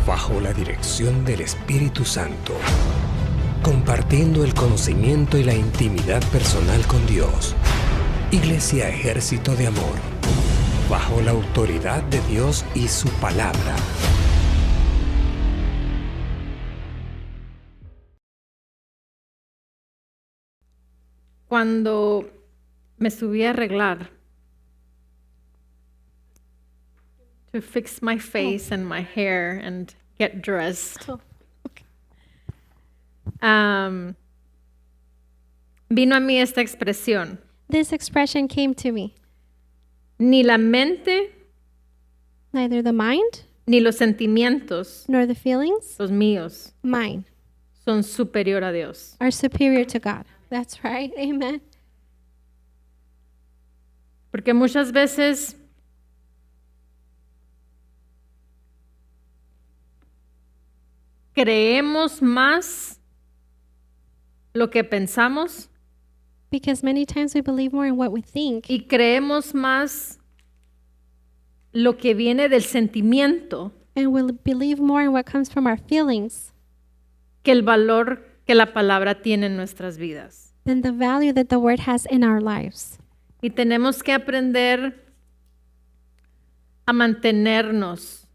bajo la dirección del Espíritu Santo, compartiendo el conocimiento y la intimidad personal con Dios. Iglesia Ejército de Amor, bajo la autoridad de Dios y su palabra. Cuando me subí a arreglar, to fix my face and my hair and get dressed, vino a mí esta expresión: This expression came to me. ni la mente Neither the mind ni los sentimientos, nor the feelings, los míos, mine, son superior a Dios. are superior to God. That's right. Amen. Porque muchas veces creemos más lo que pensamos Because many times we believe more in what we think y creemos más lo que viene del sentimiento and we'll believe more in what comes from our feelings que el valor que la palabra tiene en nuestras vidas. than the value that the word has in our lives. Y tenemos que aprender a mantenernos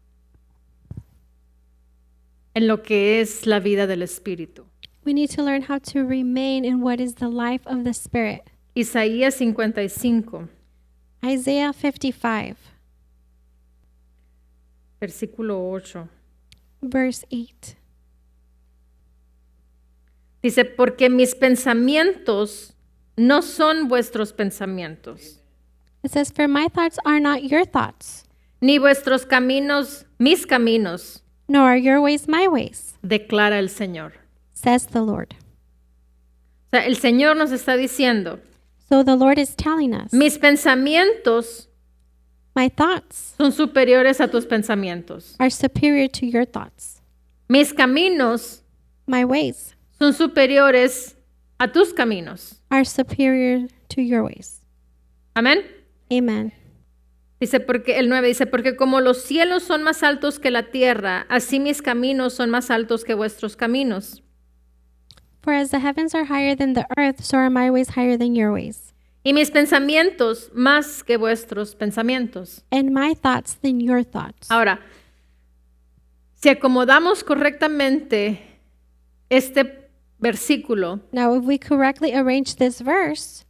en lo que es la vida del Espíritu. We need to learn how to remain in what is the life of the Spirit. Isaías 55, Isaiah 55, versículo 8. verse 8. Dice, porque mis pensamientos no son vuestros pensamientos, It says, For my thoughts are not your thoughts, ni vuestros caminos mis caminos, nor are your ways my ways, declara el Señor. says the Lord. O sea, el Señor nos está diciendo, So the Lord is telling us, mis pensamientos my thoughts son superiores a tus pensamientos. are superior to your thoughts. Mis caminos My ways son superiores a tus caminos. are superior to your ways. Amén. Amen. Dice, porque el 9 dice, porque como los cielos son más altos que la tierra, así mis caminos son más altos que vuestros caminos. For as the heavens are higher than the earth, so are my ways higher than your ways, Y mis pensamientos más que vuestros pensamientos. and my thoughts than your thoughts. Ahora, si acomodamos correctamente este versículo, Now, if we correctly arrange this verse,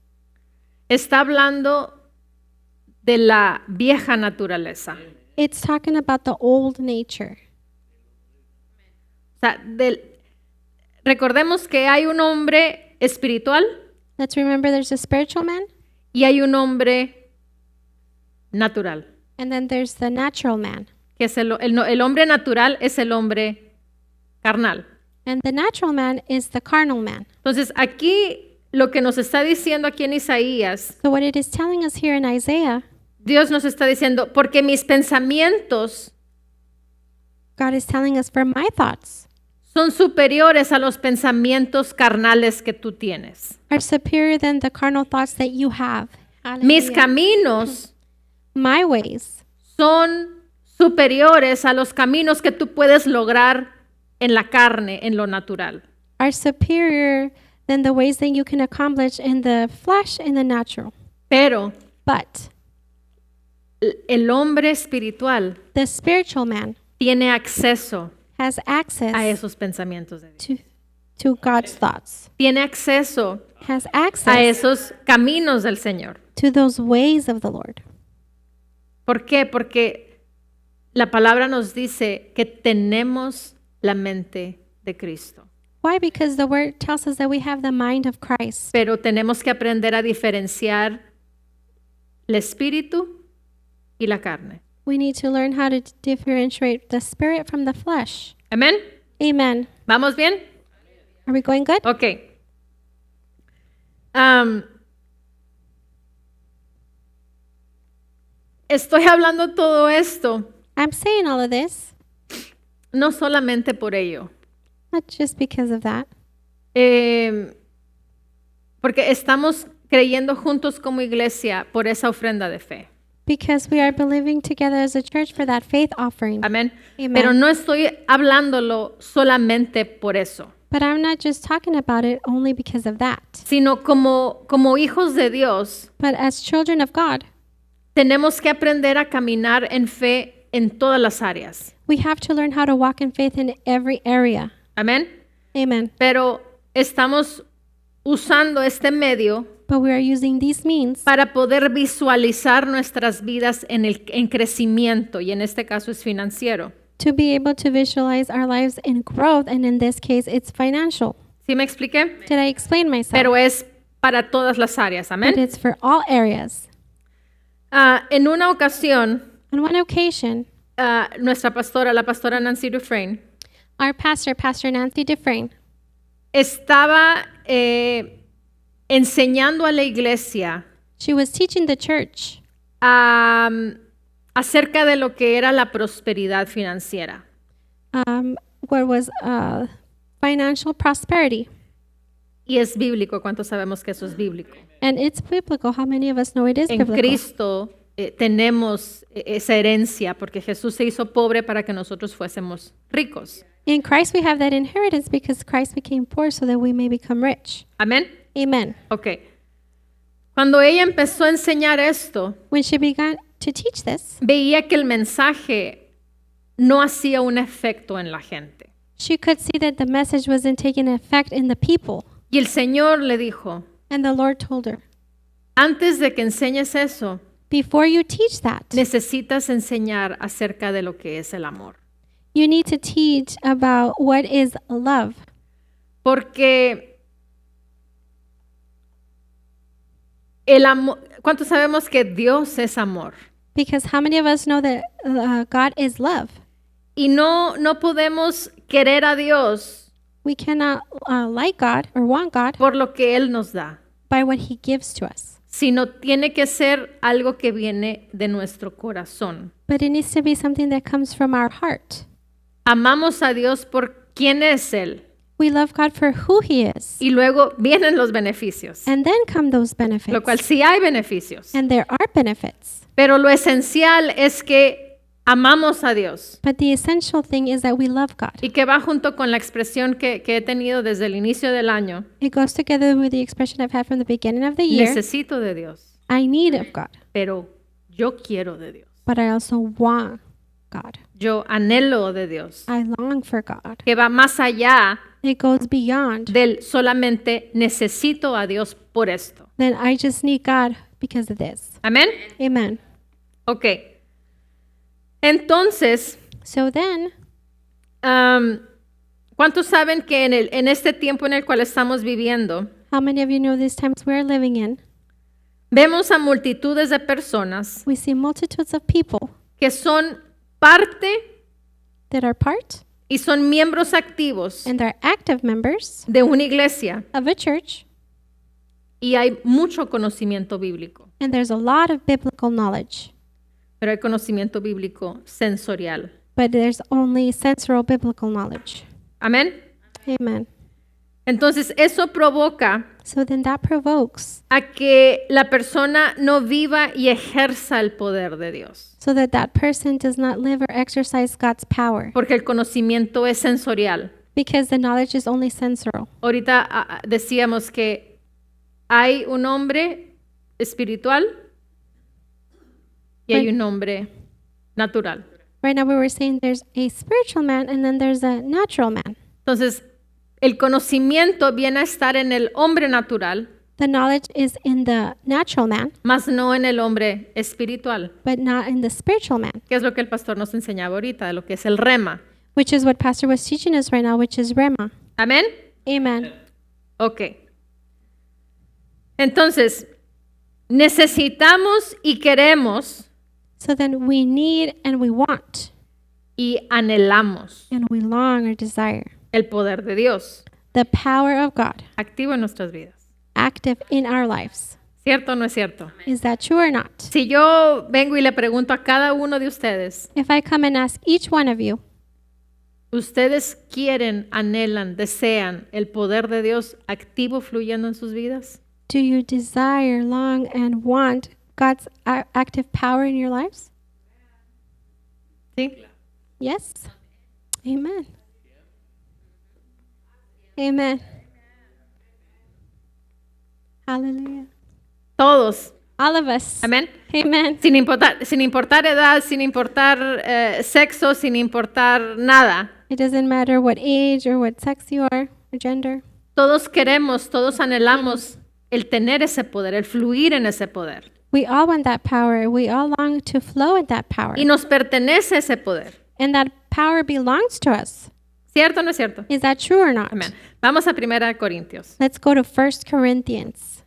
está hablando de la vieja naturaleza. it's talking about the old nature. O sea, recordemos que hay un hombre espiritual Let's remember there's a spiritual man, y hay un hombre natural. and then there's the natural man. Que es el hombre natural es el hombre carnal. And the natural man is the carnal man. Entonces, aquí lo que nos está diciendo aquí en Isaías, So what it is telling us here in Isaiah, Dios nos está diciendo, porque mis pensamientos God is telling us, for my thoughts son superiores a los pensamientos carnales que tú tienes. are superior than the carnal thoughts that you have. Mis Hallelujah. caminos My ways son superiores a los caminos que tú puedes lograr en la carne, en lo natural. are superior than the ways that you can accomplish in the flesh and the natural. Pero But el hombre espiritual the spiritual man tiene acceso has access a esos pensamientos de Dios. to God's thoughts, Tiene acceso has a access esos caminos del Señor. to those ways of the Lord. ¿Por qué? Porque la palabra nos dice que tenemos la mente de Cristo. Why? Because the word tells us that we have the mind of Christ. Pero tenemos que aprender a diferenciar el espíritu y la carne. We need to learn how to differentiate the spirit from the flesh. Amén. Amen. ¿Vamos bien? Are we going good? Ok. Estoy hablando todo esto I'm saying all of this, no solamente por ello, not just because of that, porque estamos creyendo juntos como iglesia por esa ofrenda de fe. Because we are believing together as a church for that faith offering. Amén. Amen. Pero no estoy hablándolo solamente por eso, But I'm not just talking about it only because of that. sino como hijos de Dios, But as children of God, tenemos que aprender a caminar en fe en todas las áreas. we have to learn how to walk in faith in every area. Amén. Amen. Pero estamos usando este medio But we are using these means para poder visualizar nuestras vidas en crecimiento, y en este caso es financiero. to be able to visualize our lives in growth, and in this case, it's financial. ¿Sí me expliqué? Did I explain myself? Pero es para todas las áreas. But Amén. it's for all areas. En una ocasión, On one occasion, nuestra pastora, la pastora Nancy Dufresne, our pastor, Pastor Nancy Dufresne, estaba enseñando a la iglesia she was teaching the church acerca de lo que era la prosperidad financiera. what was financial prosperity. Y es bíblico. ¿Cuántos sabemos que eso es bíblico? And it's biblical. How many of us know it is En biblical? Cristo tenemos esa herencia porque Jesús se hizo pobre para que nosotros fuésemos ricos. In Christ, we have that inheritance because Christ became poor so that we may become rich. Amén. Amen. Ok. Cuando ella empezó a enseñar esto, When she began to teach this, veía que el mensaje no hacía un efecto en la gente. she could see that the message wasn't taking effect in the people. Y el Señor le dijo, And the Lord told her, antes de que enseñes eso, before you teach that, necesitas enseñar acerca de lo que es el amor. you need to teach about what is love. Porque el amor, ¿cuántos sabemos que Dios es amor? Because how many of us know that God is love? Y no podemos querer a Dios We cannot like God or want God por lo que Él nos da, by what He gives to us. sino tiene que ser algo que viene de nuestro corazón. But it needs to be something that comes from our heart. Amamos a Dios por quién es Él, We love God for who He is. y luego vienen los beneficios, And then come those benefits. lo cual sí hay beneficios. And there are benefits. Pero lo esencial es que amamos a Dios, But the essential thing is that we love God. y que va junto con la expresión que he tenido desde el inicio del año. It goes together with the expression I've had from the beginning of the year. Necesito de Dios, I need of God, pero yo quiero de Dios. but I also want God. Yo anhelo de Dios, I long for God. que va más allá It goes beyond del solamente necesito a Dios por esto. than I just need God because of this. Amén. Amen. Ok. Entonces, So then, ¿cuántos saben que en este tiempo en el cual estamos viviendo, how many of you know these times we're living in? vemos a multitudes de personas We see multitudes of people que son parte that are part y son miembros activos and they're active members de una iglesia, of a church, y hay mucho conocimiento bíblico, and there's a lot of biblical knowledge, pero hay conocimiento bíblico sensorial. but there's only sensorial biblical knowledge. Amén. Amen. Entonces, eso provoca So then that provokes a que la persona no viva y ejerza el poder de Dios, so that that person does not live or exercise God's power porque el conocimiento es sensorial. because the knowledge is only sensorial. Ahorita decíamos que hay un hombre espiritual y hay un hombre natural. Right now we were saying there's a spiritual man and then there's a natural man. Entonces, el conocimiento viene a estar en el hombre natural, The knowledge is in the natural man, más no en el hombre espiritual, but not in the spiritual man, que es lo que el pastor nos enseñaba ahorita, de lo que es el rema. which is what Pastor was teaching us right now, which is Rema. Amén. Amen. Ok. Entonces, necesitamos y queremos So then we need and we want y anhelamos and we long or desire el poder de Dios the power of God activo en nuestras vidas. active in our lives. ¿Cierto o no es cierto? Is that true or not? Si yo vengo y le pregunto a cada uno de ustedes, If I come and ask each one of you, ¿ustedes quieren, anhelan, desean el poder de Dios activo fluyendo en sus vidas? do you desire, long, and want God's active power in your lives? ¿Sí? Yes. Amen. Amen. Hallelujah. Todos. All of us. Amén. Amen. Sin importar edad, sin importar sexo, sin importar nada. It doesn't matter what age or what sex you are or gender. Todos queremos, todos anhelamos el tener ese poder, el fluir en ese poder. We all want that power. We all long to flow in that power. Y nos pertenece ese poder. And that power belongs to us. ¿Cierto o no es cierto? Is that true or not? Amén. Vamos a 1 Corintios. Let's go to 1 Corinthians.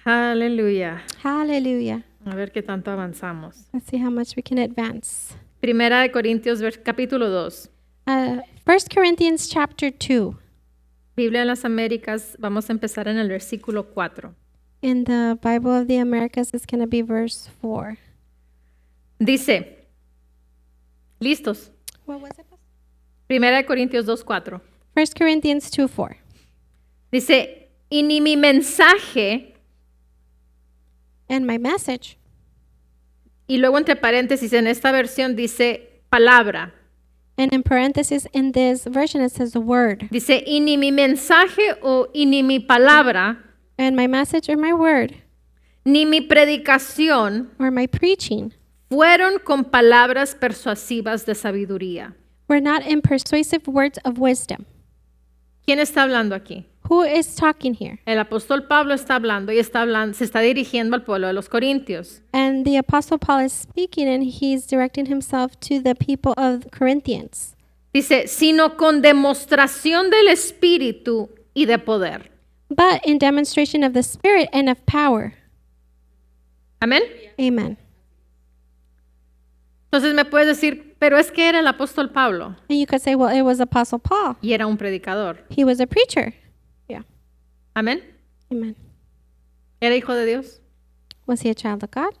Aleluya. Hallelujah. A ver qué tanto avanzamos. Let's see how much we can advance. 1 Corintios capítulo 2. 1 Corinthians chapter 2. Biblia de las Américas, vamos a empezar en el versículo 4. In the Bible of the Americas, it's going to be verse 4. Dice, ¿listos? What was it? 1 Corintios 2, 4. 1 Corinthians 2, 4. Dice, y ni mi mensaje, And my message, y luego entre paréntesis en esta versión dice palabra. and in parentheses in this version it says the word. Dice, y ni mi mensaje y ni mi palabra, And my message or my word ni mi predicación or my preaching fueron con palabras persuasivas de sabiduría. were not in persuasive words of wisdom. ¿Quién está hablando aquí? Who is talking here? El apóstol Pablo está hablando y se está dirigiendo al pueblo de los Corintios. And the Apostle Paul is speaking and he's directing himself to the people of Corinthians. Dice, sino con demostración del Espíritu y de poder. But in demonstration of the Spirit and of power. Amén. Amen. Entonces me puedes decir, pero es que era el apóstol Pablo And you could say, well, it was Apostle Paul. y era un predicador. He was a preacher. Yeah. Amén. Amen. ¿Era hijo de Dios? Was he a child of God?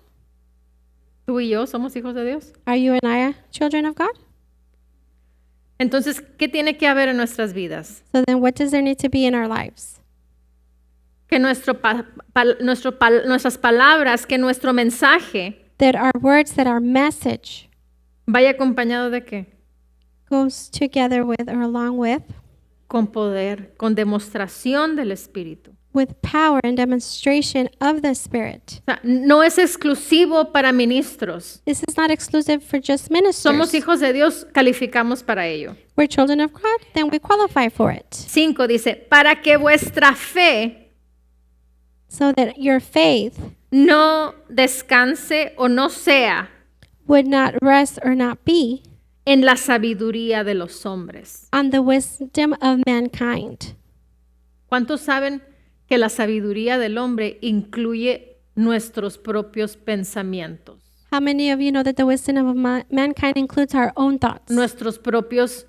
¿Tú y yo somos hijos de Dios? Are you and I children of God? Entonces, ¿qué tiene que haber en nuestras vidas? So then what does there need to be in our lives? Que nuestras palabras, que nuestro mensaje That our words, that our message vaya acompañado de qué? goes together with or along with Con poder, con demostración del Espíritu. with power and demonstration of the Spirit. O sea, no es exclusivo para ministros. This is not exclusive for just ministers. Somos hijos de Dios, calificamos para ello. We're children of God, then we qualify for it. 5 dice, para que vuestra fe So that your faith no descanse o no sea would not rest or not be en la sabiduría de los hombres. on the wisdom of mankind. ¿Cuántos saben que la sabiduría del hombre incluye nuestros propios pensamientos, How many of you know that the wisdom of mankind includes our own thoughts, nuestros propios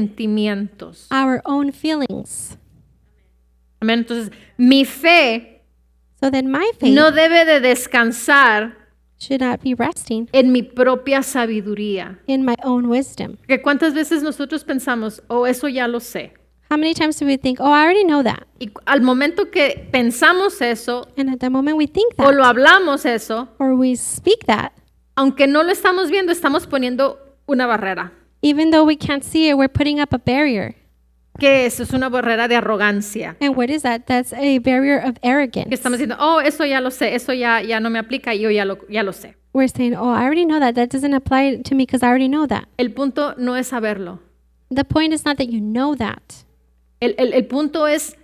sentimientos? our own feelings? Amén. Entonces, mi fe So then my faith no debe de descansar should not be resting en mi propia sabiduría. in my own wisdom. Porque cuántas veces nosotros pensamos, oh, eso ya lo sé. How many times do we think, oh, I already know that? Y al momento que pensamos eso And at the moment we think o lo that, hablamos eso, or we speak that, aunque no lo estamos viendo, estamos poniendo una barrera. even though we can't see it, we're putting up a barrier. ¿Qué es? Es una barrera de arrogancia. And what is that? That's a barrier of Que arrogance. estamos diciendo, oh, eso ya lo sé, eso ya no me aplica, yo ya lo sé. We're saying, oh, I already know that. That doesn't apply to me because I already know that. El punto no es saberlo. The point is not that you know that. El punto es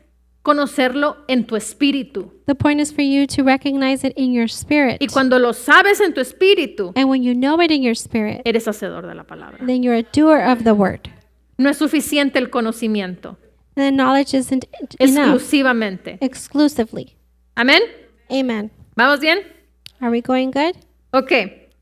conocerlo en tu espíritu. The point is for you to recognize it in your spirit. Y cuando lo sabes en tu espíritu, And when you know it in your spirit, eres hacedor de la palabra. then you're a doer of the word. No es suficiente el conocimiento, And the knowledge isn't enough exclusivamente. exclusively. Amén. Amen. ¿Vamos bien? Are we going good? Ok.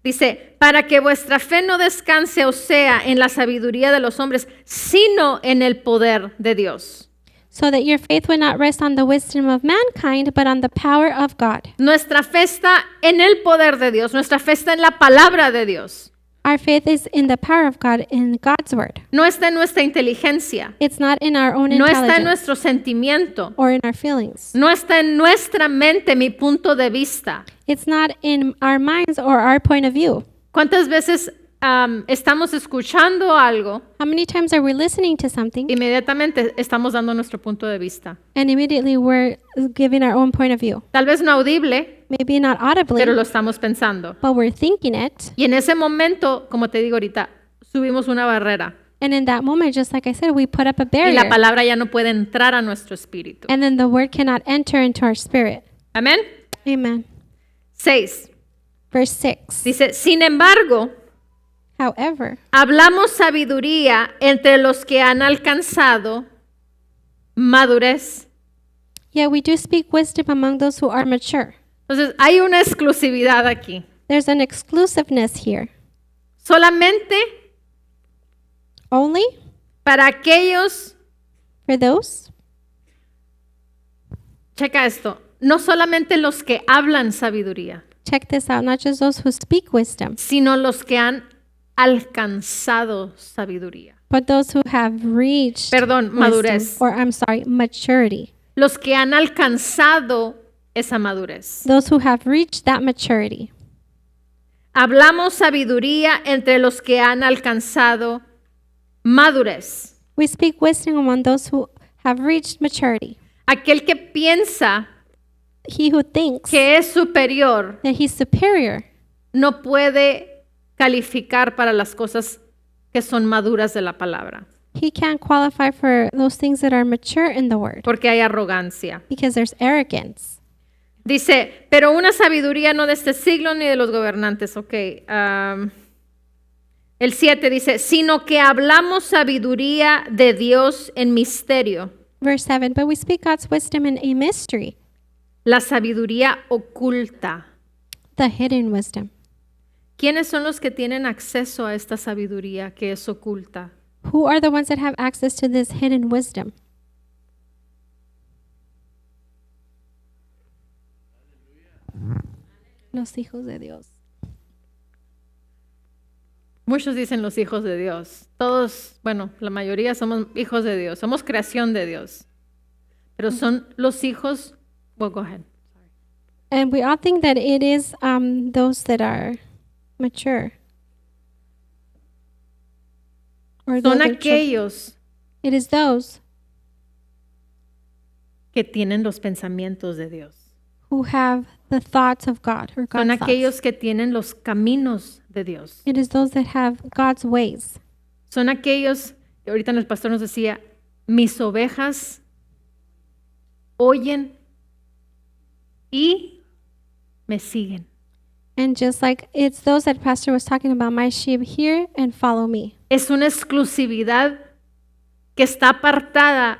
Dice, para que vuestra fe no descanse o sea en la sabiduría de los hombres, sino en el poder de Dios. So that your faith would not rest on the wisdom of mankind, but on the power of God. Nuestra fe está en el poder de Dios. Nuestra fe está en la palabra de Dios. Our faith is in the power of God, in God's word. No está en nuestra inteligencia. It's not in our own No está en intelligence nuestro sentimiento. or in our feelings. No está en nuestra mente, mi punto de vista. It's not in our minds or our point of view. ¿Cuántas veces estamos escuchando algo? How many times are we listening to something Inmediatamente estamos dando nuestro punto de vista. and immediately we're giving our own point of view? Tal vez no audible, Maybe not audibly, pero lo estamos pensando. but we're thinking it. Y en ese momento, como te digo ahorita, subimos una barrera. And in that moment, just like I said, we put up a Y la barrier. palabra ya no puede entrar a nuestro espíritu. And then the word cannot enter into our spirit. Amén. Amen. 6. Verse 6. Dice, sin embargo, However, hablamos sabiduría entre los que han alcanzado madurez. yeah, we do speak wisdom among those who are mature. Entonces, hay una exclusividad aquí. There's an exclusiveness here. Solamente Only para aquellos, for those, checa esto, no solamente los que hablan sabiduría, check this out, not just those who speak wisdom, sino los que han alcanzado sabiduría. but those who have reached Perdón, madurez. wisdom, or I'm sorry, maturity. Los que han alcanzado esa madurez. Those who have reached that maturity. Hablamos sabiduría entre los que han alcanzado madurez. We speak wisdom among those who have reached maturity. Aquel que piensa He who thinks que es superior that he's superior no puede calificar para las cosas que son maduras de la palabra, he can't qualify for those things that are mature in the word porque hay arrogancia. because there's arrogance. Dice, pero una sabiduría no de este siglo ni de los gobernantes. Ok. El 7 dice, sino que hablamos sabiduría de Dios en misterio. Verse 7, but we speak God's wisdom in a mystery, La sabiduría oculta. the hidden wisdom. ¿Quiénes son los que tienen acceso a esta sabiduría que es oculta? Who are the ones that have access to this hidden wisdom? Los hijos de Dios. Muchos dicen los hijos de Dios. Todos, bueno, la mayoría somos hijos de Dios. Somos creación de Dios. Pero son los hijos... Well, go ahead. And we all think that it is those that are mature. Or those Son that are children. aquellos It is those que tienen los pensamientos de Dios. who have the thoughts of God or Son God's aquellos thoughts. que tienen los caminos de Dios. It is those that have God's ways. Son aquellos, y ahorita el pastor nos decía, mis ovejas oyen y me siguen. And just like it's those that Pastor was talking about, my sheep hear and follow me. Es una exclusividad que está apartada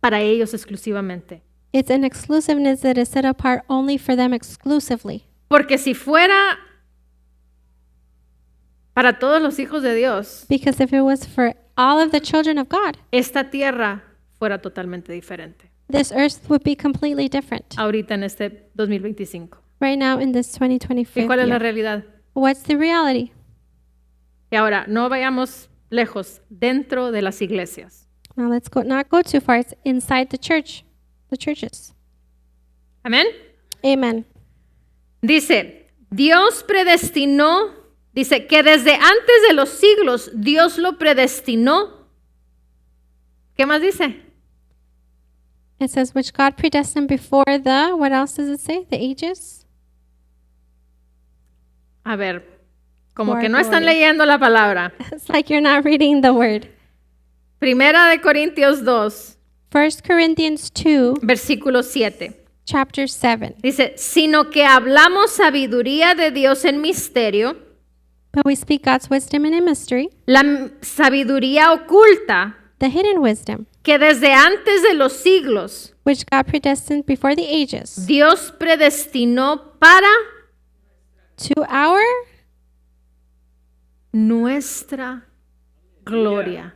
para ellos exclusivamente. It's an exclusiveness that is set apart only for them exclusively. Porque si fuera para todos los hijos de Dios, Because if it was for all of the children of God, esta tierra fuera totalmente diferente. this earth would be completely different. Ahorita en este 2025. Right now in this ¿Y 2025 cuál es la year. realidad? What's the reality? Y ahora, no vayamos lejos, dentro de las iglesias. Now let's not go too far. It's inside the church, the churches. Amén. Amen. Dice, Dios predestinó, dice que desde antes de los siglos Dios lo predestinó. ¿Qué más dice? It says, which God predestined before the, what else does it say? The ages? A ver, como For que no están glory. leyendo la palabra. It's like you're not reading the word. Primera de Corintios 2, 1 Corinthians 2, versículo 7. chapter 7. Dice, sino que hablamos sabiduría de Dios en misterio, But we speak God's wisdom in a mystery, la sabiduría oculta the hidden wisdom, que desde antes de los siglos which God predestined before the ages, Dios predestinó para to our nuestra gloria.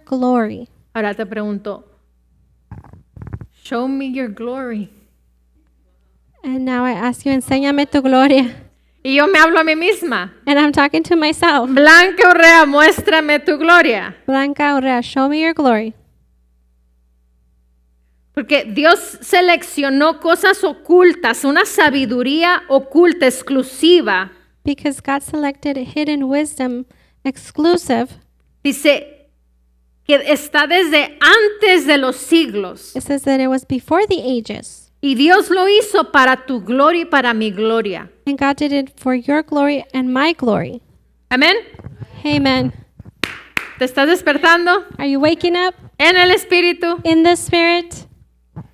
glory. Ahora te pregunto, show me your glory. And now I ask you, enséñame tu gloria. Y yo me hablo a mí misma. And I'm talking to myself. Blanca Urrea, muéstrame tu gloria. Blanca Urrea, show me your glory. Porque Dios seleccionó cosas ocultas, una sabiduría oculta, exclusiva. Because God selected hidden wisdom exclusive. Dice que está desde antes de los siglos. It says that it was before the ages. Y Dios lo hizo para tu gloria y para mi gloria. And God did it for your glory and my glory. Amén. Amen. ¿Te estás despertando Are you waking up en el Espíritu? in the Spirit?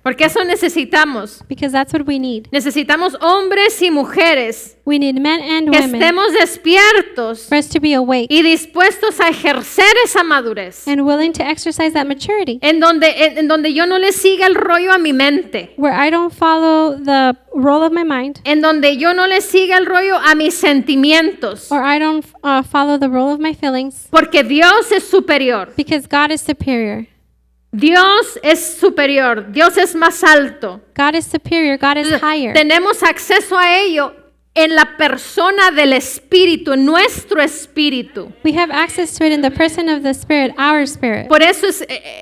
Porque eso necesitamos. Because that's what we need. Necesitamos hombres y mujeres We need men and que women estemos despiertos for us to be awake y dispuestos a ejercer esa madurez. and willing to exercise that maturity. En donde yo no le siga el rollo a mi mente. Where I don't follow the roll of my mind, En donde yo no le siga el rollo a mis sentimientos. or I don't follow the roll of my feelings, Porque Dios es superior. because God is superior. Dios es superior. Dios es más alto. God is superior. God is higher. Tenemos acceso a ello en la persona del Espíritu, en nuestro Espíritu. We have access to it in the person of the Spirit, our spirit. Por eso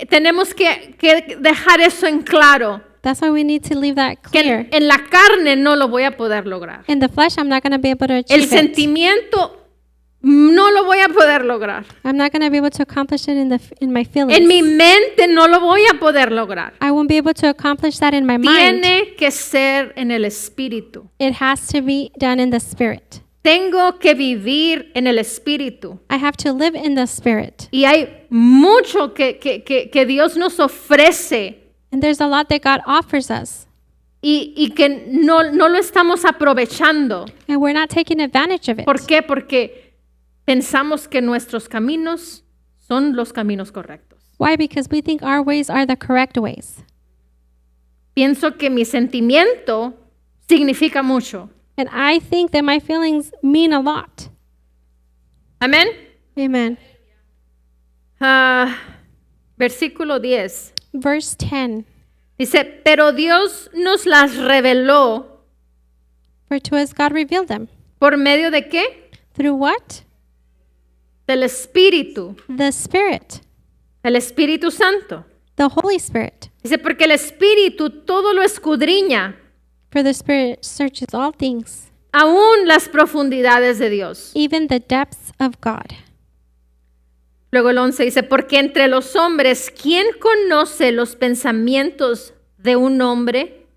tenemos que dejar eso en claro. That's why we need to leave that Que clear. en la carne no lo voy a poder lograr. In the flesh, I'm not going to be able to El achieve it. sentimiento no lo voy a poder lograr. I'm not going to be able to accomplish it in my En mi feelings. mente no lo voy a poder lograr. I won't be able to accomplish that in my mind. Tiene que ser en el Espíritu. It has to be done in the Spirit. Tengo que vivir en el Espíritu. I have to live in the Spirit. Y hay mucho que Dios nos ofrece And there's a lot that God offers us. y que no lo estamos aprovechando. And we're not taking advantage of it. ¿Por qué? Porque pensamos que nuestros caminos son los caminos correctos. Why? Because we think our ways are the correct ways. Pienso que mi sentimiento significa mucho. And I think that my feelings mean a lot. Amén. Amen. Versículo 10. Verse 10. Dice, pero Dios nos las reveló. For to us God revealed them. ¿Por medio de qué? Through what? Del Espíritu. The Spirit. El Espíritu Santo. The Holy Spirit. Dice, porque el Espíritu todo lo escudriña, For the Spirit searches all things, aún las profundidades de Dios. even the depths of God. Luego el 11 dice, porque entre los hombres, ¿quién conoce los pensamientos de un hombre?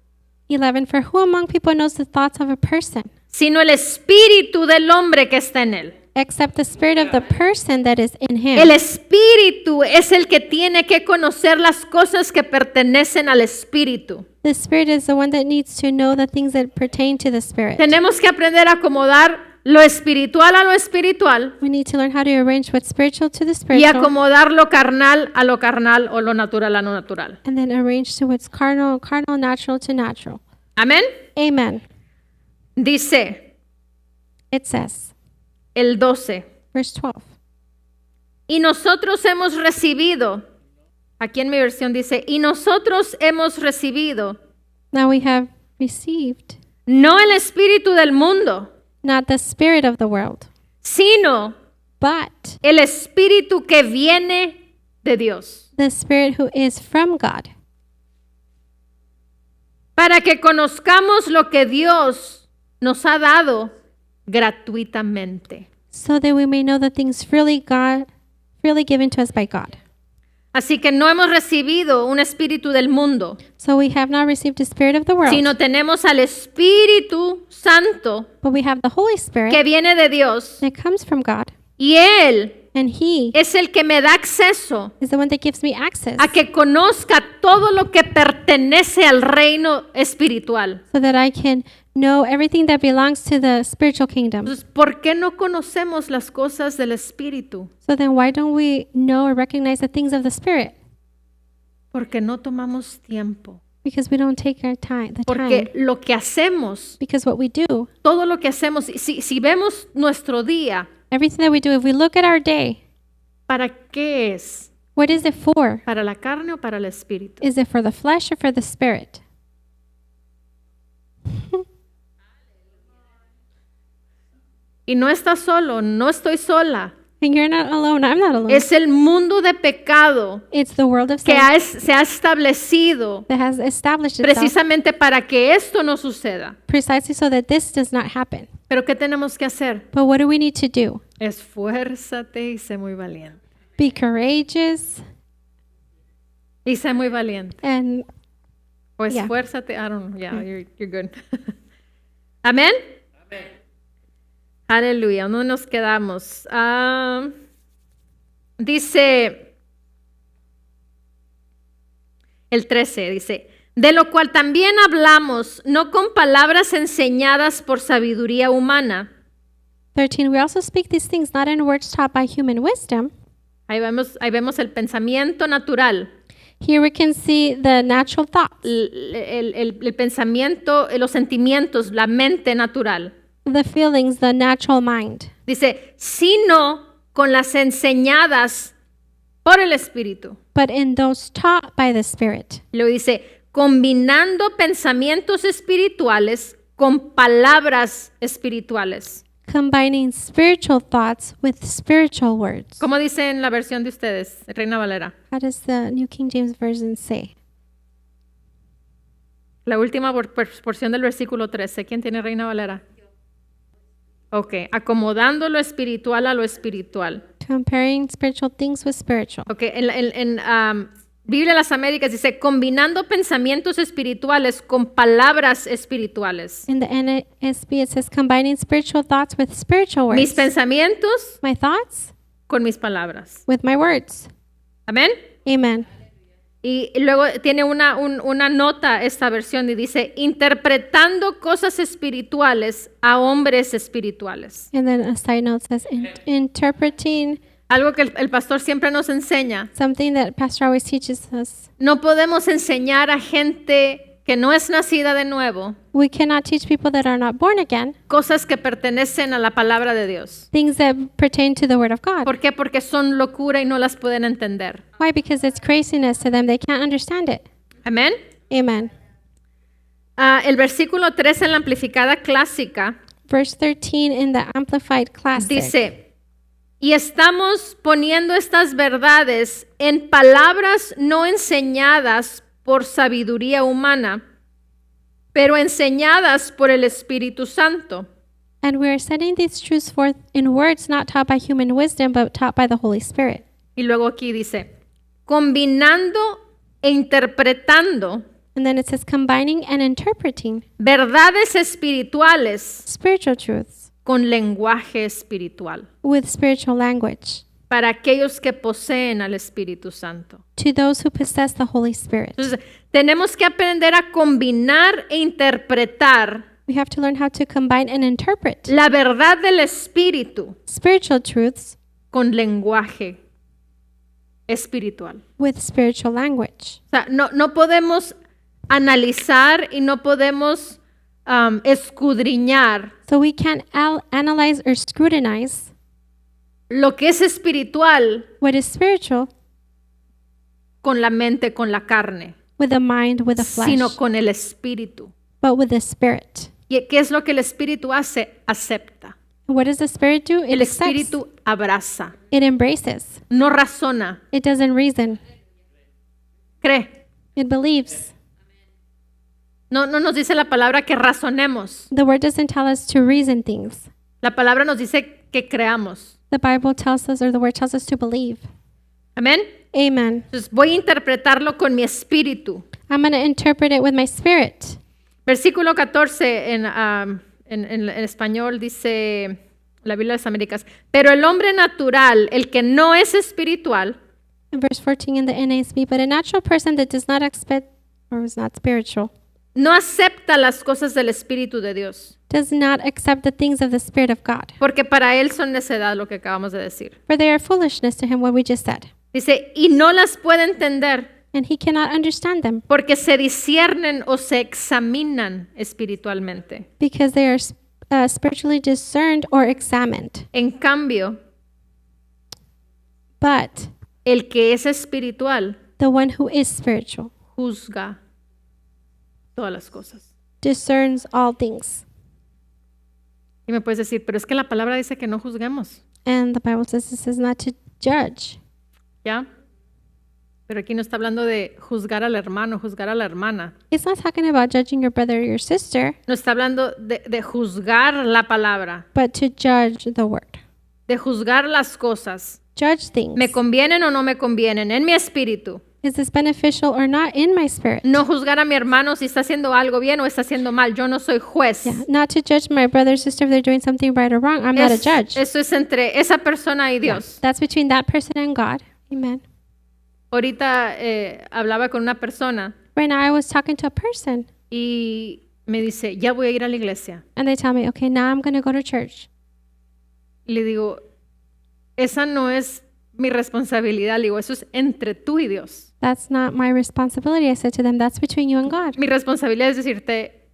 11. For who among people knows the thoughts of a person, Sino el espíritu del hombre que está en él. except the spirit of the person that is in him? El espíritu es el que tiene que conocer las cosas que pertenecen al espíritu. The Spirit is the one that needs to know the things that pertain to the Spirit. Tenemos que aprender a acomodar lo espiritual a lo espiritual We need to learn how to arrange what's spiritual to the y spiritual, acomodar lo carnal a lo carnal o lo natural a lo natural. and then arrange to what's carnal, natural to natural. Amén. Amen. Dice It says, el 12. verse 12. Y nosotros hemos recibido, aquí en mi versión dice, y nosotros hemos recibido, Now we have received no el espíritu del mundo, not the spirit of the world, sino but el espíritu que viene de Dios, the Spirit who is from God, para que conozcamos lo que Dios nos ha dado gratuitamente. so that we may know the things freely given to us by God. Así que no hemos recibido un espíritu del mundo, So we have not received the spirit of the world, sino tenemos al Espíritu Santo but we have the Holy Spirit que viene de Dios that comes from God, y Él and He es el que me da acceso is the one that gives me access a que conozca todo lo que pertenece al reino espiritual. so that I can know everything that belongs to the spiritual kingdom. Entonces, ¿por qué no conocemos las cosas del Espíritu? So then why don't we know or recognize the things of the Spirit? Porque no tomamos tiempo. Because we don't take our time, Porque lo que hacemos, Because what we do, todo lo que hacemos, si vemos nuestro día, everything that we do, if we look at our day, ¿para qué es? what is it for? ¿Para la carne o para el Espíritu? Is it for the flesh or for the Spirit? Y no estás solo, no estoy sola. And you're not alone. I'm not alone. Es el mundo de pecado It's the world of que sin se ha establecido that has established itself precisamente para que esto no suceda. precisely so that this does not happen. Pero ¿qué tenemos que hacer? But what do we need to do? Esfuérzate y sé muy valiente. Be courageous Y sé muy valiente. and O Yeah. esfuérzate. I don't know. Yeah, you're good. Amén. Aleluya. ¿Dónde nos quedamos? Dice el 13, dice, de lo cual también hablamos, no con palabras enseñadas por sabiduría humana. 13. We also speak these things not in words taught by human wisdom. Ahí vemos el pensamiento natural, Here we can see the natural thoughts, el pensamiento, los sentimientos, la mente natural. the feelings, the natural mind. Dice, sino con las enseñadas por el Espíritu. But in those taught by the Spirit. Luego dice, combinando pensamientos espirituales con palabras espirituales. Combining spiritual thoughts with spiritual words. ¿Cómo dice en la versión de ustedes, Reina Valera? How does the New King James Version say? La última porción del versículo 13. ¿Quién tiene Reina Valera? Ok, acomodando lo espiritual a lo espiritual. Comparing spiritual things with spiritual. Ok, en Biblia de las Américas dice, combinando pensamientos espirituales con palabras espirituales. In the NASB it says combining spiritual thoughts with spiritual Mis words. pensamientos My thoughts con mis palabras. with my words. Amén. Amen. Y luego tiene una nota esta versión y dice, interpretando cosas espirituales a hombres espirituales. And then a side note says interpreting Algo que el pastor siempre nos enseña. something that Pastor always teaches us. No podemos enseñar a gente que no es nacida de nuevo We cannot teach people that are not born again cosas que pertenecen a la palabra de Dios. things that pertain to the Word of God. ¿Por qué? Porque son locura y no las pueden entender. Why? Because it's craziness to them. They can't understand it. Amén. Amen. El versículo 3 en la amplificada clásica Verse 13 in the Amplified Classic. dice, y estamos poniendo estas verdades en palabras no enseñadas por sabiduría humana, pero enseñadas por el Espíritu Santo. And we are setting these truths forth in words not taught by human wisdom, but taught by the Holy Spirit. Y luego aquí dice, combinando e interpretando And then it says combining and interpreting verdades espirituales spiritual truths con lenguaje espiritual with spiritual language para aquellos que poseen al Espíritu Santo. to those who possess the Holy Spirit. Entonces, tenemos que aprender a combinar e interpretar We have to learn how to combine and interpret la verdad del Espíritu spiritual truths con lenguaje espiritual. with spiritual language. O sea, no podemos analizar y no podemos escudriñar So we can analyze or scrutinize lo que es espiritual what is spiritual con la mente, con la carne, with the mind, with the flesh, sino con el Espíritu. but with the Spirit. ¿Y qué es lo que el Espíritu hace? Acepta. What does the Spirit do? It El accepts. Espíritu abraza, It embraces. no razona, It doesn't reason. cree. It believes. No nos dice la palabra que razonemos. The Word doesn't tell us to reason things. La palabra nos dice que creamos. The Bible tells us, or the Word tells us to believe. Amén. Amen. Entonces voy a interpretarlo con mi espíritu. I'm going to interpret it with my spirit. Versículo 14 en español dice la Biblia de las Américas, pero el hombre natural, el que no es espiritual, In verse 14 in the NASB, but a natural person that does not expect or is not spiritual no acepta las cosas del Espíritu de Dios, does not accept the things of the Spirit of God. porque para él son necedad, lo que acabamos de decir. For they are foolishness to him, what we just said. Dice, y no las puede entender And he cannot understand them porque se disciernen o se examinan espiritualmente. because they are spiritually discerned or examined. En cambio, But el que es espiritual the one who is spiritual juzga todas las cosas. discerns all things. Y me puedes decir, pero es que la palabra dice que no juzguemos, And the Bible says it says not to judge. ¿ya? Pero aquí no está hablando de juzgar al hermano, juzgar a la hermana. It's not talking about judging your brother or your sister, No está hablando de juzgar la palabra, but to judge the word. de juzgar las cosas. Judge things. ¿Me convienen o no me convienen? En mi espíritu. Is this beneficial or not in my spirit? No juzgar a mi hermano si está haciendo algo bien o está haciendo mal. Yo no soy juez. Yeah. Not to judge my brother or sister if they're doing something right or wrong. I'm not a judge. Eso es entre esa persona y Dios. That's between that person and God. Amen. Ahorita hablaba con una persona Right now I was talking to a person y me dice, ya voy a ir a la iglesia. and they tell me, okay, now I'm going to go to church. Y le digo, esa no es mi responsabilidad. Le digo, eso es entre tú y Dios. That's not my responsibility. I said to them, that's between you and God. Mi responsabilidad es decirte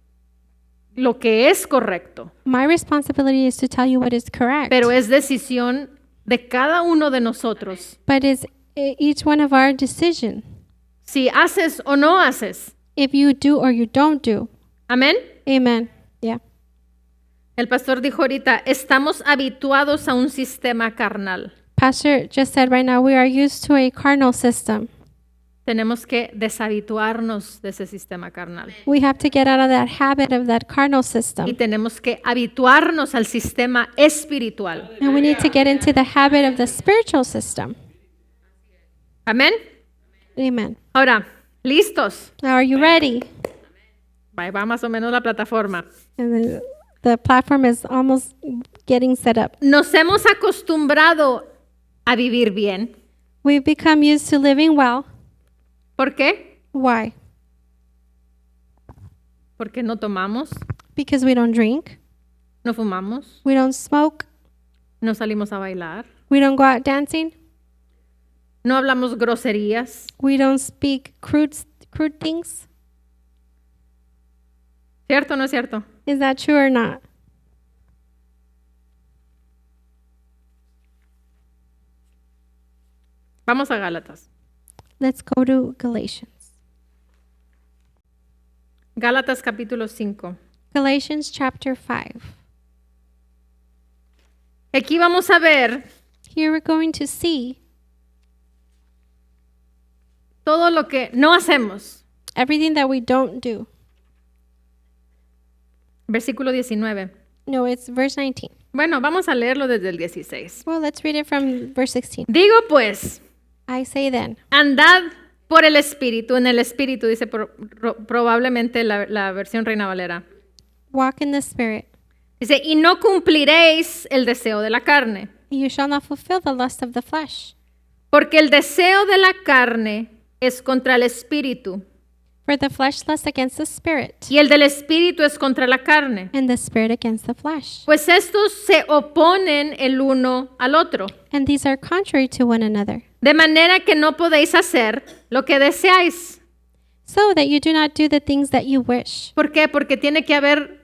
lo que es correcto, My responsibility is to tell you what is correct. pero es decisión de cada uno de nosotros. But it's each one of our decision. Si haces o no haces. If you do or you don't do. Amén. Amen. Yeah. El pastor dijo ahorita, estamos habituados a un sistema carnal. Pastor just said right now we are used to a carnal system. Tenemos que deshabituarnos de ese sistema carnal. We have to get out of that habit of that carnal Y system. tenemos que habituarnos al sistema espiritual. And we need to get into the habit of the spiritual system. Amén. Amen. Ahora, ¿listos? Now, are you ready? Ahí va más o menos la plataforma. And the platform is almost getting set up. Nos hemos acostumbrado a vivir bien. We've become used to living well. ¿Por qué? Why? Porque no tomamos, Because we don't drink, no fumamos, we don't smoke, no salimos a bailar, we don't go out dancing, no hablamos groserías. we don't speak crude things. ¿Cierto o no es cierto? Is that true or not? Vamos a Gálatas. Let's go to Galatians. Gálatas capítulo 5. Galatians chapter 5. Aquí vamos a ver Here we're going to see todo lo que no hacemos. everything that we don't do. Versículo 19. No, it's verse 19. Bueno, vamos a leerlo desde el 16. Well, let's read it from verse 16. Digo pues, I say then, andad por el Espíritu, en el Espíritu, dice probablemente la versión Reina Valera. walk in the Spirit, Dice, y no cumpliréis el deseo de la carne, and you shall not fulfill the lust of the flesh. porque el deseo de la carne es contra el Espíritu, For the flesh lusts against the Spirit, y el del Espíritu es contra la carne. and the Spirit against the flesh. Pues estos se oponen el uno al otro, And these are contrary to one another, de manera que no podéis hacer lo que deseáis. so that you do not do the things that you wish. ¿Por qué? Porque tiene que haber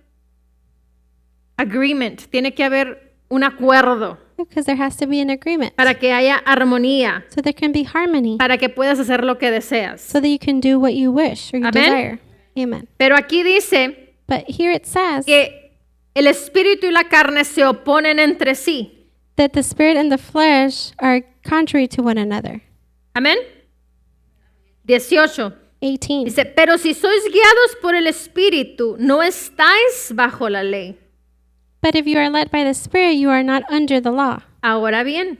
agreement, tiene que haber un acuerdo Because there has to be an agreement, para que haya armonía, so there can be harmony, para que puedas hacer lo que deseas. so that you can do what you wish or you Amen. desire. Amen. Pero aquí dice But here it says que el espíritu y la carne se oponen entre sí. that the Spirit and the flesh are contrary to one another. Amén. 18. 18. Dice, pero si sois guiados por el espíritu, no estáis bajo la ley. But if you are led by the Spirit, you are not under the law. Ahora bien,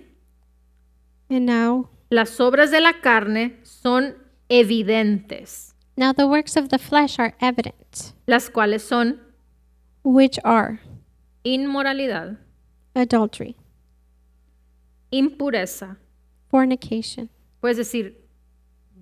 And now las obras de la carne son evidentes, the works of the flesh are evident, las cuales son which are inmoralidad, adultery, impureza. fornication. Puedes decir,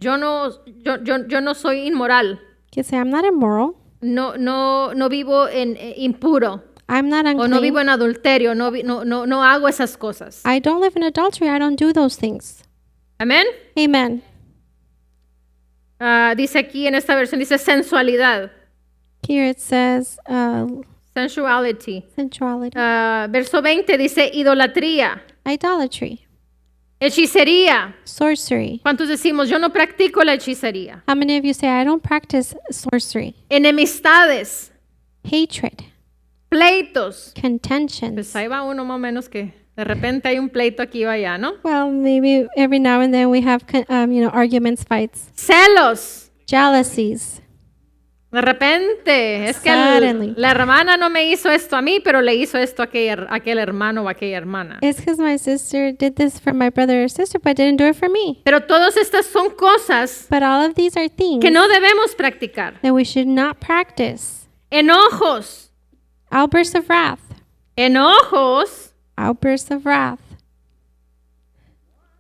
yo no soy inmoral, You say, I'm not immoral. no vivo en impuro, I'm not o unclean. no vivo en adulterio, no hago esas cosas. I don't live in adultery. I don't do those things. Amén. Amen. Dice aquí en esta versión, dice sensualidad, Here it says sensuality. sensuality, Verso 20 dice idolatría, idolatry, hechicería. sorcery. ¿Cuántos decimos, yo no practico la hechicería? How many of you say, I don't practice sorcery, Enemistades, hatred, pleitos. contentions. Pues ahí va uno más o menos que de repente hay un pleito aquí o allá, ¿no? Well, maybe every now and then we have, arguments, fights, Celos. jealousies. De repente, es que Suddenly. la hermana no me hizo esto a mí, pero le hizo esto a aquel hermano o aquella hermana. It's because my sister did this for my brother or sister, but didn't do it for me. Pero todas estas son cosas But all of these are things que no debemos practicar. that we should not practice. Enojos. Outbursts of wrath. Enojos. Outbursts of wrath.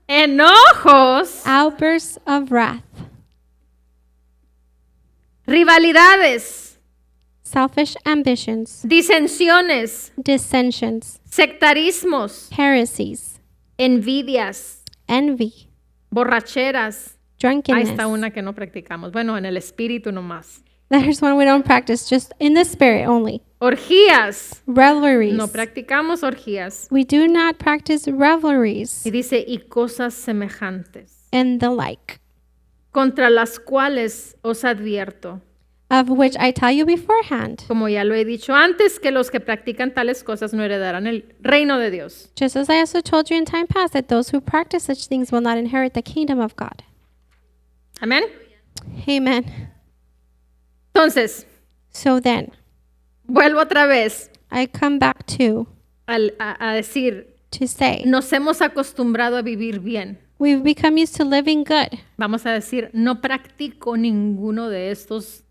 Enojos. Outbursts of wrath. Rivalidades. Selfish ambitions. Disensiones. Dissensions. Sectarismos. Heresies. Envidias. Envy. Borracheras. Ahí Drunkenness. está una que no practicamos. Bueno, en el espíritu nomás. There's one we don't practice, just in the spirit only. Orgías. Revelries. No practicamos orgías. We do not practice revelries Y dice, y cosas semejantes, and the like, contra las cuales os advierto, of which I tell you beforehand, como ya lo he dicho antes, que los que practican tales cosas no heredarán el reino de Dios. just as I also told you in time past, that those who practice such things will not inherit the kingdom of God. Amén. Amen. Entonces, So then, vuelvo otra vez I come back a decir, to say, nos hemos acostumbrado a vivir bien. we've become used to living good. Vamos a decir, no practico ninguno de estos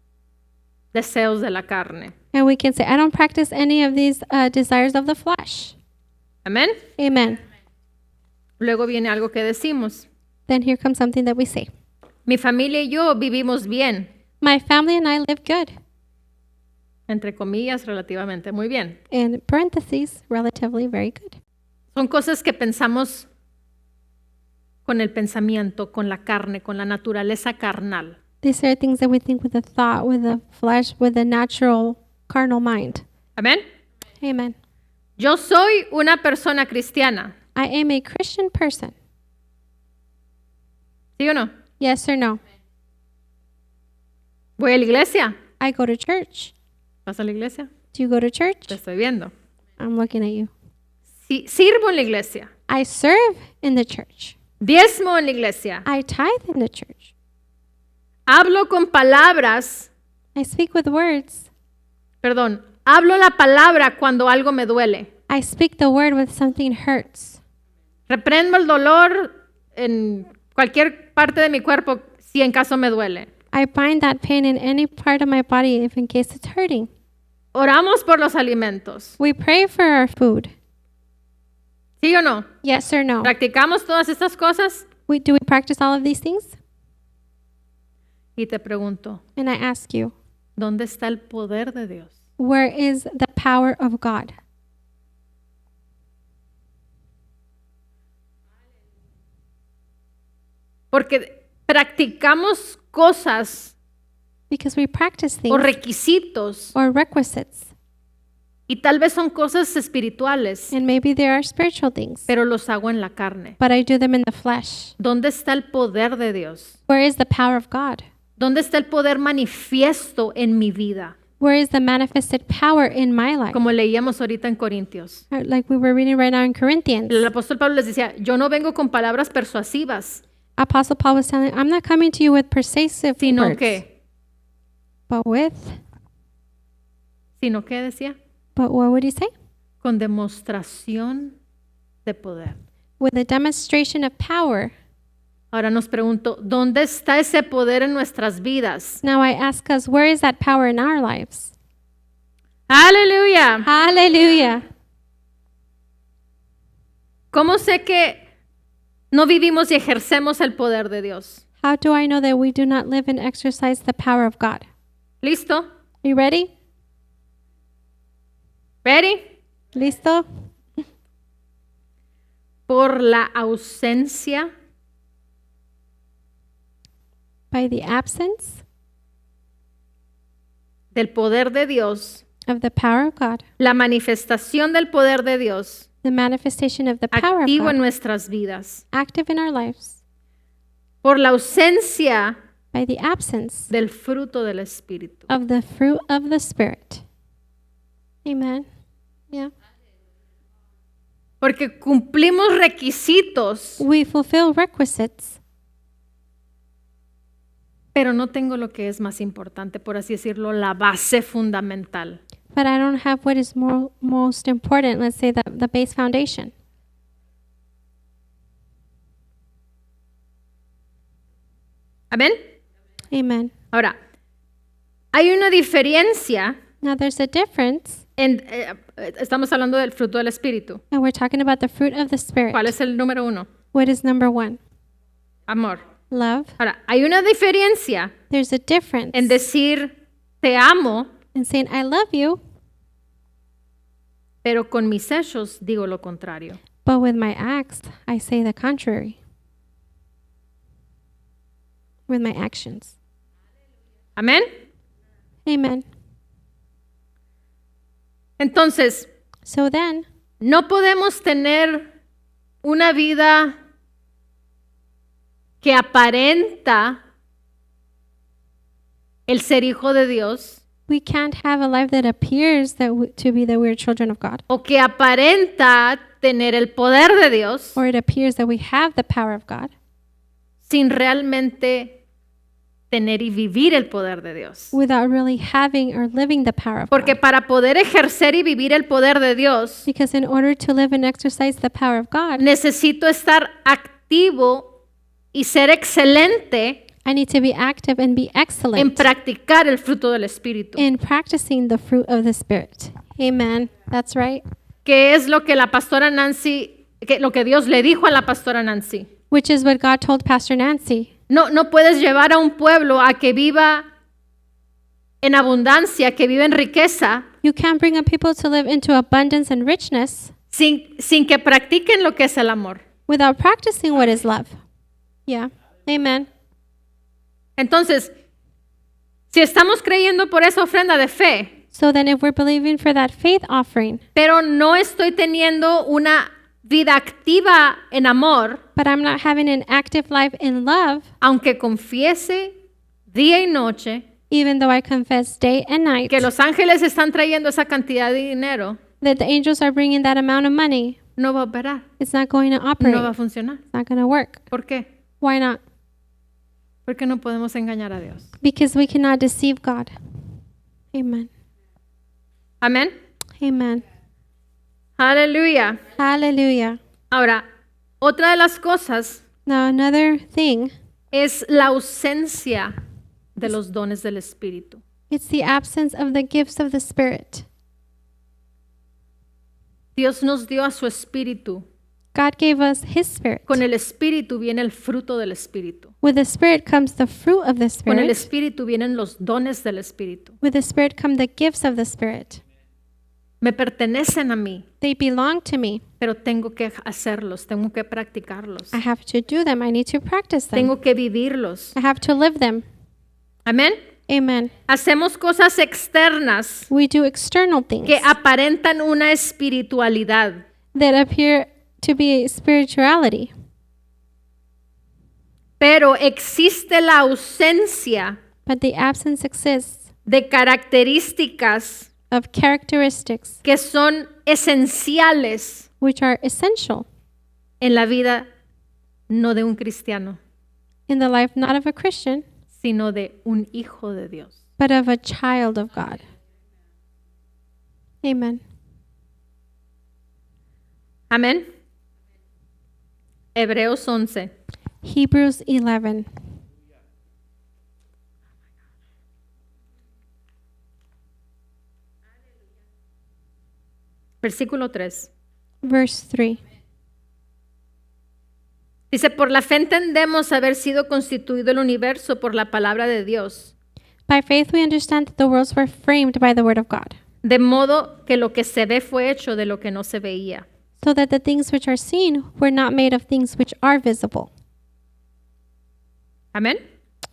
deseos de la carne. And we can say, I don't practice any of these desires of the flesh. Amén. Amen. Luego viene algo que decimos. Then here comes something that we say. Mi familia y yo vivimos bien, My family and I live good. entre comillas, relativamente muy bien. In parentheses, relatively very good. Son cosas que pensamos con el pensamiento, con la carne, con la naturaleza carnal. These are things that we think with the thought, with the flesh, with the natural, carnal mind. Amén. Amen. Yo soy una persona cristiana. I am a Christian person. ¿Sí o no? Yes or no? Voy a la iglesia. I go to church. ¿Vas a la iglesia? Do you go to church? Te estoy viendo. I'm looking at you. Sí, sirvo en la iglesia. I serve in the church. Diezmo en la iglesia. I tithe in the church. Hablo con palabras. I speak with words. Perdón. Hablo la palabra cuando algo me duele. I speak the word when something hurts. Reprendo el dolor en cualquier parte de mi cuerpo si en caso me duele. I bind that pain in any part of my body if in case it's hurting. Oramos por los alimentos. We pray for our food. ¿Sí o no? Yes or no? ¿Practicamos todas estas cosas? Do we practice all of these things? Y te pregunto, And I ask you, ¿dónde está el poder de Dios? where is the power of God? Porque practicamos cosas Because we practice o things requisitos or requisites, y tal vez son cosas espirituales, and maybe there are spiritual things, pero los hago en la carne. but I do them in the flesh. ¿Dónde está el poder de Dios? Where is the power of God? ¿Dónde está el poder manifiesto en mi vida? Where is the manifested power in my life? Como leíamos ahorita en Corintios. Like we were reading right now in Corinthians. El apóstol Pablo les decía, yo no vengo con palabras persuasivas, Apostle Paul was telling, I'm not coming to you with persuasive sino words, que, but decía, what would he say? con demostración de poder. With a demonstration of power. Ahora nos pregunto, ¿dónde está ese poder en nuestras vidas? Now I ask us, where is that power in our lives? Aleluya. Hallelujah. ¿Cómo sé que no vivimos y ejercemos el poder de Dios? How do I know that we do not live and exercise the power of God? ¿Listo? You ready? ¿Ready? Listo? Por la ausencia By the absence del poder de Dios, of the power of God, la manifestación del poder de Dios the manifestation of the power of activo en God, nuestras vidas. active in our lives, Por la ausencia by the absence del fruto del Espíritu. of the fruit of the Spirit. Amen. Yeah. Porque cumplimos requisitos, We fulfill requisites, pero no tengo lo que es más importante, por así decirlo, la base fundamental. but I don't have what is most important. Let's say the base foundation. Amén. Amen. Ahora, hay una diferencia Now there's a difference, estamos hablando del fruto del Espíritu. and we're talking about the fruit of the Spirit. ¿Cuál es el número 1? What is number 1? Amor. Love. Ahora, hay una diferencia There's a difference en decir te amo, in saying I love you, pero con mis hechos digo lo contrario. but with my acts, I say the contrary. With my actions. Amén. Amen. Entonces, So then, no podemos tener una vida que aparenta el ser hijo de Dios we can't have a life that appears to be that we're children of God, o que aparenta tener el poder de Dios or it appears that we have the power of God, sin realmente tener y vivir el poder de Dios. without really having or living the power of Porque God. para poder ejercer y vivir el poder de Dios, Because in order to live and exercise the power of God, necesito estar activo y ser excelente I need to be active and be en excellent practicar el fruto del Espíritu. in practicing the fruit of the Spirit. Amen. That's right. Que es lo que la pastora Nancy, lo que Dios le dijo a la pastora Nancy. Which is what God told Pastor Nancy. No puedes llevar a un pueblo a que viva en abundancia, que viva en riqueza, You can't bring a people to live into abundance and richness sin que practiquen lo que es el amor. without practicing what is love. Yeah. Amen. Entonces, si estamos creyendo por esa ofrenda de fe, So then if we're believing for that faith offering, pero no estoy teniendo una vida activa en amor, but I'm not having an active life in love, aunque confiese día y noche even though I confess day and night que los ángeles están trayendo esa cantidad de dinero, that the angels are bringing that amount of money, no va a operar, it's not going to operate. no va a funcionar. It's not going to work. ¿Por qué? Why not? Porque no podemos engañar a Dios. Because we cannot deceive God. Amen. Amén. Amen. Aleluya. Hallelujah. Ahora, otra de las cosas Now another thing, es la ausencia de los dones del Espíritu. it's the absence of the gifts of the Spirit. Dios nos dio a su Espíritu. God gave us His Spirit. Con el Espíritu viene el fruto del Espíritu. With the Spirit comes the fruit of the Con el Spirit. Espíritu vienen los dones del Espíritu. With the Spirit come the gifts of the Spirit. Me pertenecen a mí, They belong to me. pero tengo que hacerlos, tengo que practicarlos, I have to do them. I need to practice them. tengo que vivirlos. I have to live them. Amén. Amen. Hacemos cosas externas We do external things que aparentan una espiritualidad, that appear to be spirituality, pero existe la ausencia but the absence exists de características of characteristics que son esenciales which are essential en la vida no de un cristiano, in the life not of a Christian, sino de un hijo de Dios. but of a child of God. Amen. Amén. Hebreos 11. Hebrews 11. Versículo 3. Verse 3. Dice, por la fe entendemos haber sido constituido el universo por la palabra de Dios, By faith we understand that the worlds were framed by the word of God, de modo que lo que se ve fue hecho de lo que no se veía. so that the things which are seen were not made of things which are visible. Amén.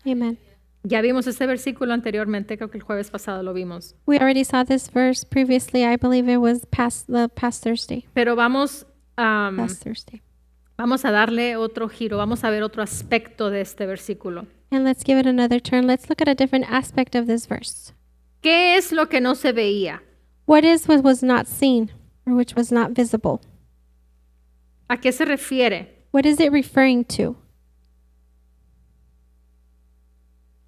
Amen. Ya vimos este versículo anteriormente, creo que el jueves pasado lo vimos. We already saw this verse previously. I believe it was past Thursday. Pero vamos Last Thursday. a darle otro giro, vamos a ver otro aspecto de este versículo. And let's give it another turn. Let's look at a different aspect of this verse. ¿Qué es lo que no se veía? What is what was not seen, or which was not visible? ¿A qué se refiere? What is it referring to?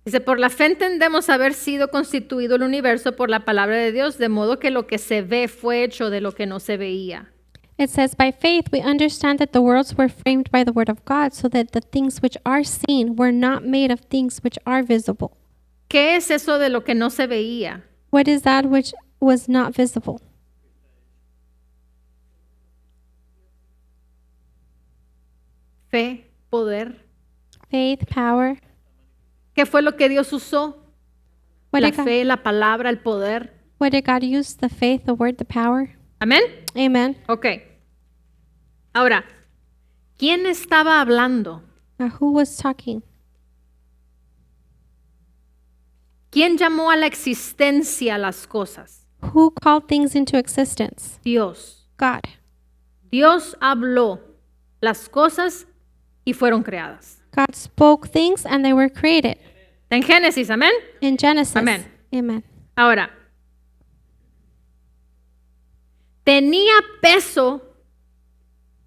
Dice, por la fe entendemos haber sido constituido el universo por la palabra de Dios, de modo que lo que se ve fue hecho de lo que no se veía. It says, by faith we understand that the worlds were framed by the word of God, so that the things which are seen were not made of things which are visible. ¿Qué es eso de lo que no se veía? What is that which was not visible? Fe, poder. Faith, power. ¿Qué fue lo que Dios usó? What La did, God, fe, la palabra, el poder. what did God use? The faith, the word, the power. ¿Amén? Amen. Ok. Ahora, ¿quién estaba hablando? Now, who was talking? ¿Quién llamó a la existencia las cosas? Who called things into existence? Dios. God. Dios habló las cosas y fueron creadas. God spoke things and they were created. En Génesis, amén. In Genesis. Amen. Amen. Ahora, ¿tenía peso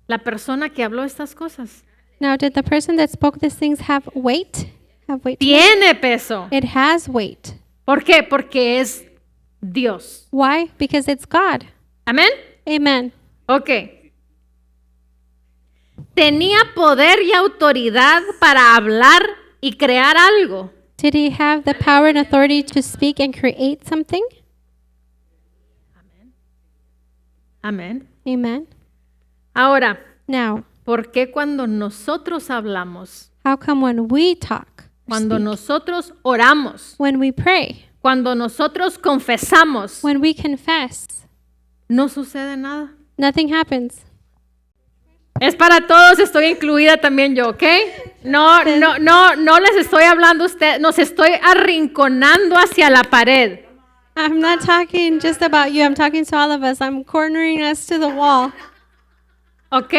la persona que habló estas cosas? Now, did the person that spoke these things have weight? Have weight? Tiene peso. It has weight. ¿Por qué? Porque es Dios. Why? Because it's God. Amén. Amen. Ok. ¿Tenía poder y autoridad para hablar y crear algo? Did he have the power and authority to speak and create something? Amén. Amen. Ahora, Now, ¿por qué cuando nosotros hablamos, how come when we talk, or cuando speak, nosotros oramos, when we pray, cuando nosotros confesamos, when we confess, no sucede nada? nothing happens? Es para todos, estoy incluida también yo, ¿ok? No les estoy hablando a ustedes, nos estoy arrinconando hacia la pared. I'm not talking just about you. I'm talking to all of us. I'm cornering us to the wall. ¿Ok?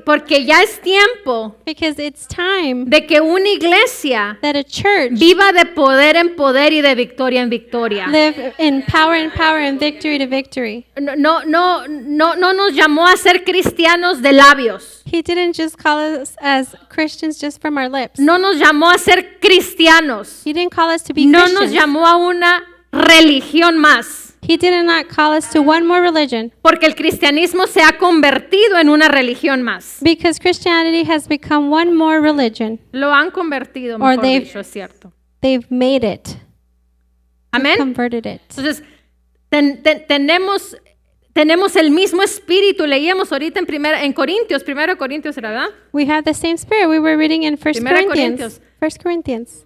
Porque ya es tiempo Because it's time de que una iglesia that a church viva de poder en poder y de victoria en victoria. live in power and power and victory to victory. No nos llamó a ser cristianos de labios. He didn't just call us as Christians just from our lips. No nos llamó a ser cristianos. He didn't call us to be No nos Christians. llamó a una religión más. He did not call us to one more religion, Porque el cristianismo se ha convertido en una religión más. because Christianity has become one more religion. Lo han convertido, Or mejor they've- dicho, es cierto. They've made it, Amén. converted it. Entonces, tenemos el mismo espíritu. Leíamos ahorita en Corintios, 1 Corintios, ¿verdad? We have the same spirit. We were reading in 1 Primera Corinthians. Corintios. 1 Corinthians.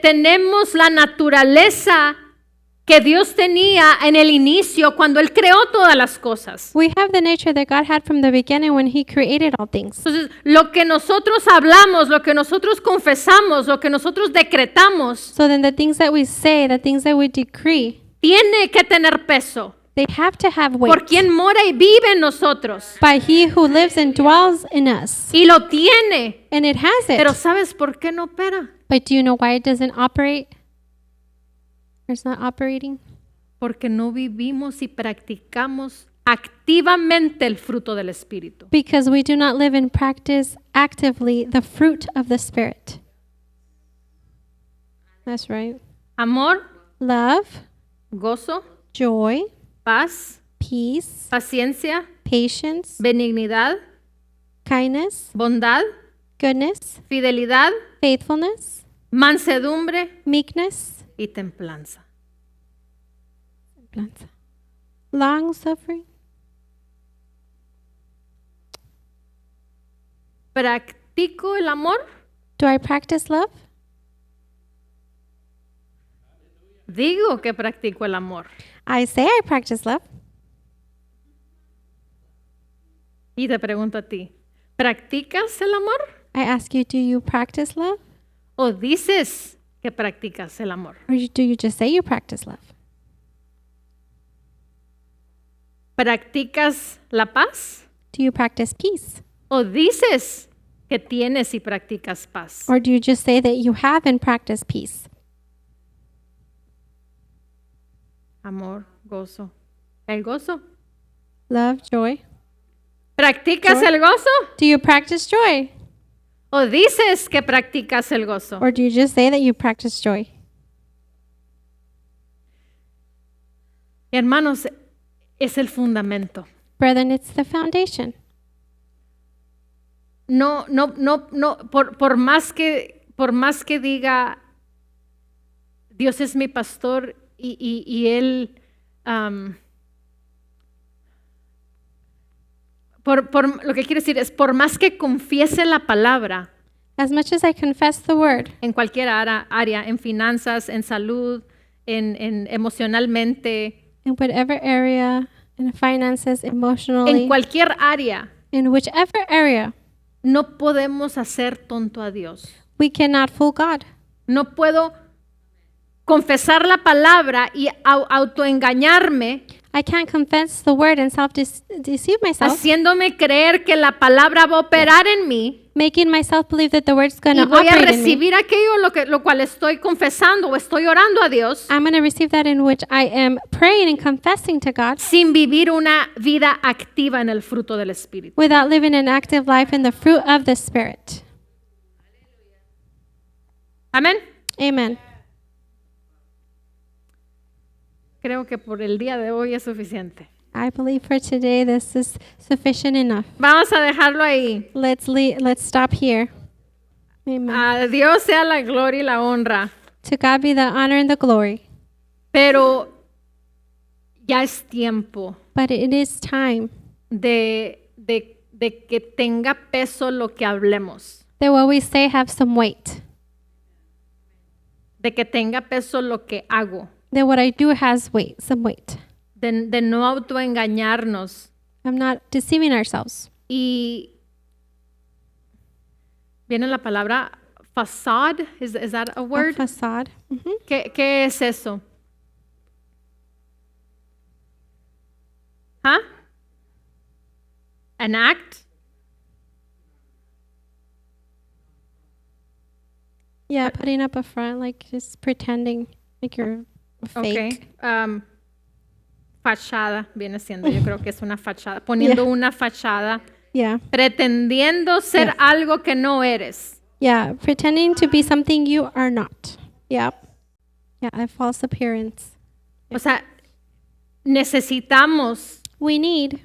Tenemos la naturaleza que Dios tenía en el inicio cuando Él creó todas las cosas. We have the nature that God had from the beginning when He created all things. Entonces, lo que nosotros hablamos, lo que nosotros confesamos, lo que nosotros decretamos, So then the things that we say, the things that we decree, tiene que tener peso they have to have weight por quien mora y vive en nosotros. by He who lives and dwells in us. Y lo tiene. And it has it. Pero ¿sabes por qué no opera? But do you know why it doesn't operate? Or it's not operating? Porque no vivimos y practicamos activamente el fruto del Espíritu. Because we do not live and practice actively the fruit of the Spirit. That's right. Amor, Love, gozo, joy, paz, peace, paciencia, patience, benignidad, kindness, bondad, goodness, fidelidad, faithfulness, mansedumbre meekness, y templanza. long suffering. ¿Practico el amor? Do I practice love? Digo que practico el amor. I say I practice love. Y te pregunto a ti, ¿practicas el amor? I ask you, do you practice love? ¿O dices que practicas el amor? Or do you just say you practice love? ¿Practicas la paz? Do you practice peace? ¿O dices que tienes y practicas paz? Or do you just say that you have and practice peace? amor, gozo. ¿El gozo? love, joy. ¿Practicas Joy. el gozo? Do you practice joy? ¿O dices que practicas el gozo? Or do you just say that you practice joy? Hermanos, es el fundamento. Brethren, it's the foundation. No, por más que diga, Dios es mi pastor y Él, lo que quiere decir es, por más que confiese la palabra, As much as I confess the word, en cualquier área, en finanzas, en salud, en emocionalmente, in whatever area, in finances, emotionally, en cualquier área, in whichever area, no podemos hacer tonto a Dios. we cannot fool God. No puedo confesar la palabra y autoengañarme, I can't confess the word and self-deceive myself, haciéndome creer que la palabra va a operar en mí making myself believe that the word's going y to voy a operate in me. recibir aquello lo cual estoy confesando o estoy orando a Dios I'm going to receive that in which I am praying and confessing to God sin vivir una vida activa en el fruto del Espíritu. without living an active life in the fruit of the Spirit. Amén. Amen. Creo que por el día de hoy es suficiente. I believe for today this is sufficient enough. Vamos a dejarlo ahí. Let's stop here. Amen. A Dios sea la gloria y la honra. To God be the honor and the glory. Pero ya es tiempo But it is time de que tenga peso lo que hablemos. that what we say have some weight. De que tenga peso lo que hago. That what I do has weight, some weight. De no autoengañarnos. I'm not deceiving ourselves. Y viene la palabra facade. Is that a A word? facade. Mhm. ¿Qué es eso? ¿Ah? An act? Yeah, putting up a front, like just pretending like you're fake. Okay. Fachada viene siendo, yo creo que es una fachada. Poniendo una fachada, Yeah. pretendiendo ser Yes. algo que no eres. Yeah, pretending to be something you are not. Yeah. Yeah, a false appearance. O sea, necesitamos We need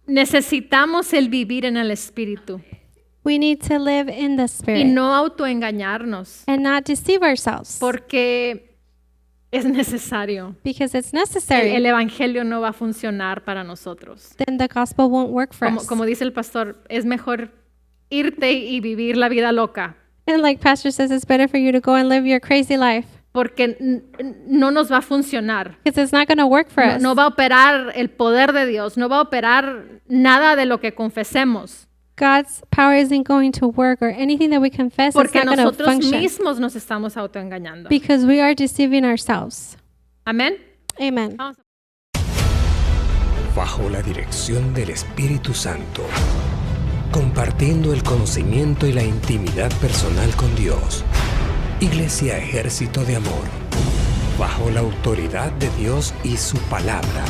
necesitamos el vivir en el Espíritu to live in the y Spirit no autoengañarnos, and not deceive ourselves porque es necesario. because it's necessary. El Evangelio no va a funcionar para nosotros. Then the gospel won't work for us. Como dice el pastor, es mejor irte y vivir la vida loca, And like Pastor says, it's better for you to go and live your crazy life porque no nos va a funcionar. because it's not going to work for us. No va a operar el poder de Dios, no va a operar nada de lo que confesemos, God's power isn't going to work, or anything that we confess is porque not going to nosotros function mismos nos estamos autoengañando. because we are deceiving ourselves. Amén. Amen. Vamos a- Bajo la dirección del Espíritu Santo, compartiendo el conocimiento y la intimidad personal con Dios. Iglesia Ejército de Amor, bajo la autoridad de Dios y su palabra.